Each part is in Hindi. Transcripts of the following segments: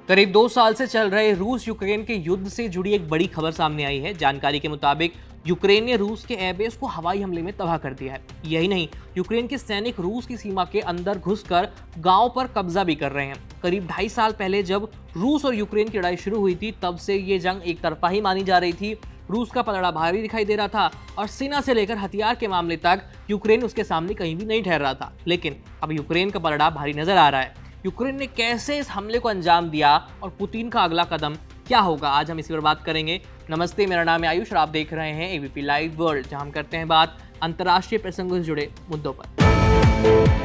करीब 2 साल से चल रहे रूस यूक्रेन के युद्ध से जुड़ी एक बड़ी खबर सामने आई है। जानकारी के मुताबिक यूक्रेन ने रूस के एयरबेस को हवाई हमले में तबाह कर दिया है। यही नहीं, यूक्रेन के सैनिक रूस की सीमा के अंदर घुसकर गांव पर कब्जा भी कर रहे हैं। करीब 2.5 साल पहले जब रूस और यूक्रेन की लड़ाई शुरू हुई थी, तब से ये जंग एक तरफा ही मानी जा रही थी। रूस का पलड़ा भारी दिखाई दे रहा था और सेना से लेकर हथियार के मामले तक यूक्रेन उसके सामने कहीं भी नहीं ठहर रहा था। लेकिन अब यूक्रेन का पलड़ा भारी नजर आ रहा है। यूक्रेन ने कैसे इस हमले को अंजाम दिया और पुतिन का अगला कदम क्या होगा, आज हम इसी पर बात करेंगे। नमस्ते, मेरा नाम है आयुष और आप देख रहे हैं एबीपी लाइव वर्ल्ड, जहां हम करते हैं बात अंतर्राष्ट्रीय प्रसंगों से जुड़े मुद्दों पर।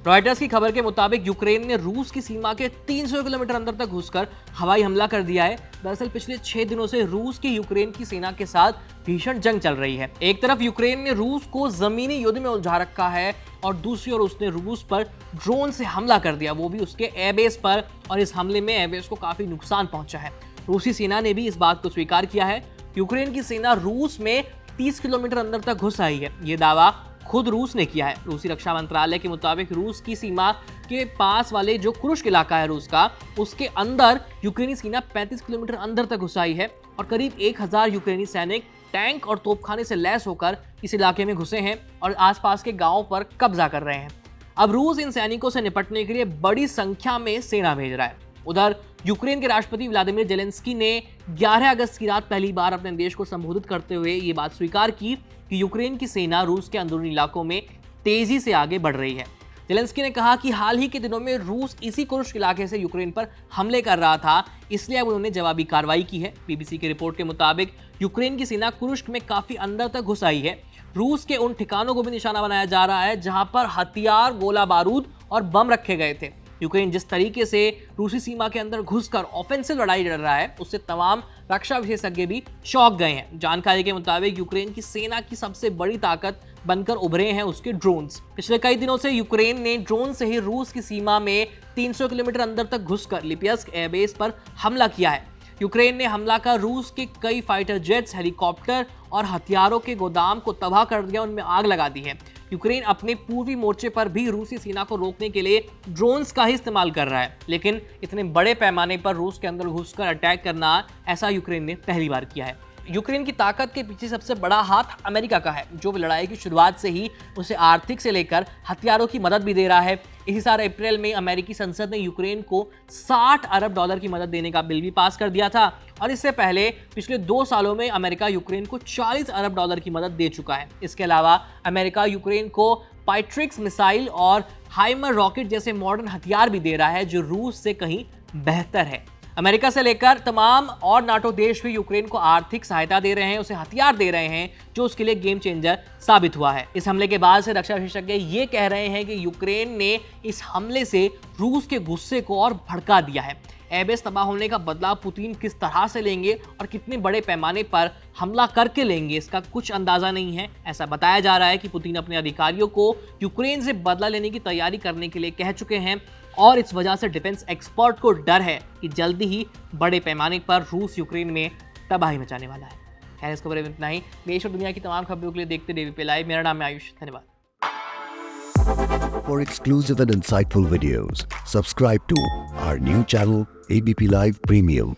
रॉयटर्स की खबर के मुताबिक यूक्रेन ने रूस की सीमा के 300 किलोमीटर अंदर तक घुसकर हवाई हमला कर दिया है। दरअसल पिछले 6 दिनों से रूस की यूक्रेन की सेना के साथ भीषण जंग चल रही है। एक तरफ यूक्रेन ने रूस को जमीनी युद्ध में उलझा रखा है और दूसरी ओर उसने रूस पर ड्रोन से हमला कर दिया, वो भी उसके एयरबेस पर, और इस हमले में एयरबेस को काफी नुकसान पहुंचा है। रूसी सेना ने भी इस बात को स्वीकार किया है। यूक्रेन की सेना रूस में 30 किलोमीटर अंदर तक घुस आई है, ये दावा खुद रूस ने किया है। रूसी रक्षा मंत्रालय के मुताबिक रूस की सीमा के पास वाले जो कुर्स्क इलाका है रूस का, उसके अंदर यूक्रेनी सेना 35 किलोमीटर अंदर तक घुस आई है और करीब 1000 यूक्रेनी सैनिक टैंक और तोपखाने से लैस होकर इस इलाके में घुसे हैं और आसपास के गांवों पर कब्जा कर रहे हैं। अब रूस इन सैनिकों से निपटने के लिए बड़ी संख्या में सेना भेज रहा है। उधर यूक्रेन के राष्ट्रपति व्लादिमीर जेलेंस्की ने 11 अगस्त की रात पहली बार अपने देश को संबोधित करते हुए ये बात स्वीकार की कि यूक्रेन की सेना रूस के अंदरूनी इलाकों में तेजी से आगे बढ़ रही है। जेलेंस्की ने कहा कि हाल ही के दिनों में रूस इसी कुर्स्क इलाके से यूक्रेन पर हमले कर रहा था, इसलिए अब उन्होंने जवाबी कार्रवाई की है। बीबीसी की रिपोर्ट के मुताबिक यूक्रेन की सेना कुर्स्क में काफी अंदर तक घुस आई है। रूस के उन ठिकानों को भी निशाना बनाया जा रहा है जहां पर हथियार, गोला बारूद और बम रखे गए थे। यूक्रेन जिस तरीके से रूसी सीमा के अंदर घुसकर ऑफेंसिव लड़ाई लड़ रहा है, उससे तमाम रक्षा विशेषज्ञ भी चौंक गए हैं। जानकारी के मुताबिक यूक्रेन की सेना की सबसे बड़ी ताकत बनकर उभरे हैं उसके ड्रोन्स। पिछले कई दिनों से यूक्रेन ने ड्रोन से ही रूस की सीमा में 300 किलोमीटर अंदर तक घुसकर लिपियस्क एयरबेस पर हमला किया है। यूक्रेन ने हमला कर रूस के कई फाइटर जेट्स, हेलीकॉप्टर और हथियारों के गोदाम को तबाह कर दिया, उनमें आग लगा दी है। यूक्रेन अपने पूर्वी मोर्चे पर भी रूसी सेना को रोकने के लिए ड्रोन्स का ही इस्तेमाल कर रहा है, लेकिन इतने बड़े पैमाने पर रूस के अंदर घुसकर अटैक करना, ऐसा यूक्रेन ने पहली बार किया है। यूक्रेन की ताकत के पीछे सबसे बड़ा हाथ अमेरिका का है, जो लड़ाई की शुरुआत से ही उसे आर्थिक से लेकर हथियारों की मदद भी दे रहा है। इसी साल अप्रैल में अमेरिकी संसद ने यूक्रेन को $60 अरब की मदद देने का बिल भी पास कर दिया था और इससे पहले पिछले 2 सालों में अमेरिका यूक्रेन को $40 अरब की मदद दे चुका है। इसके अलावा अमेरिका यूक्रेन को पाइट्रिक्स मिसाइल और हाइमर रॉकेट जैसे मॉडर्न हथियार भी दे रहा है, जो रूस से कहीं बेहतर है। अमेरिका से लेकर तमाम और नाटो देश भी यूक्रेन को आर्थिक सहायता दे रहे हैं, उसे हथियार दे रहे हैं, जो उसके लिए गेम चेंजर साबित हुआ है। इस हमले के बाद से रक्षा विशेषज्ञ ये कह रहे हैं कि यूक्रेन ने इस हमले से रूस के गुस्से को और भड़का दिया है। एयरबेस तबाह होने का बदला पुतिन किस तरह से लेंगे और कितने बड़े पैमाने पर हमला करके लेंगे, इसका कुछ अंदाजा नहीं है। ऐसा बताया जा रहा है कि पुतिन अपने अधिकारियों को यूक्रेन से बदला लेने की तैयारी करने के लिए कह चुके हैं और इस वजह से डिफेंस एक्सपर्ट को डर है कि जल्दी ही बड़े पैमाने पर रूस यूक्रेन में तबाही मचाने वाला है। खैर, इस खबर में इतना ही। देश और दुनिया की तमाम खबरों के लिए देखते रहिए एबीपी लाइव। मेरा नाम है आयुष, धन्यवाद। For exclusive and insightful videos, subscribe to our new channel ABP Live Premium.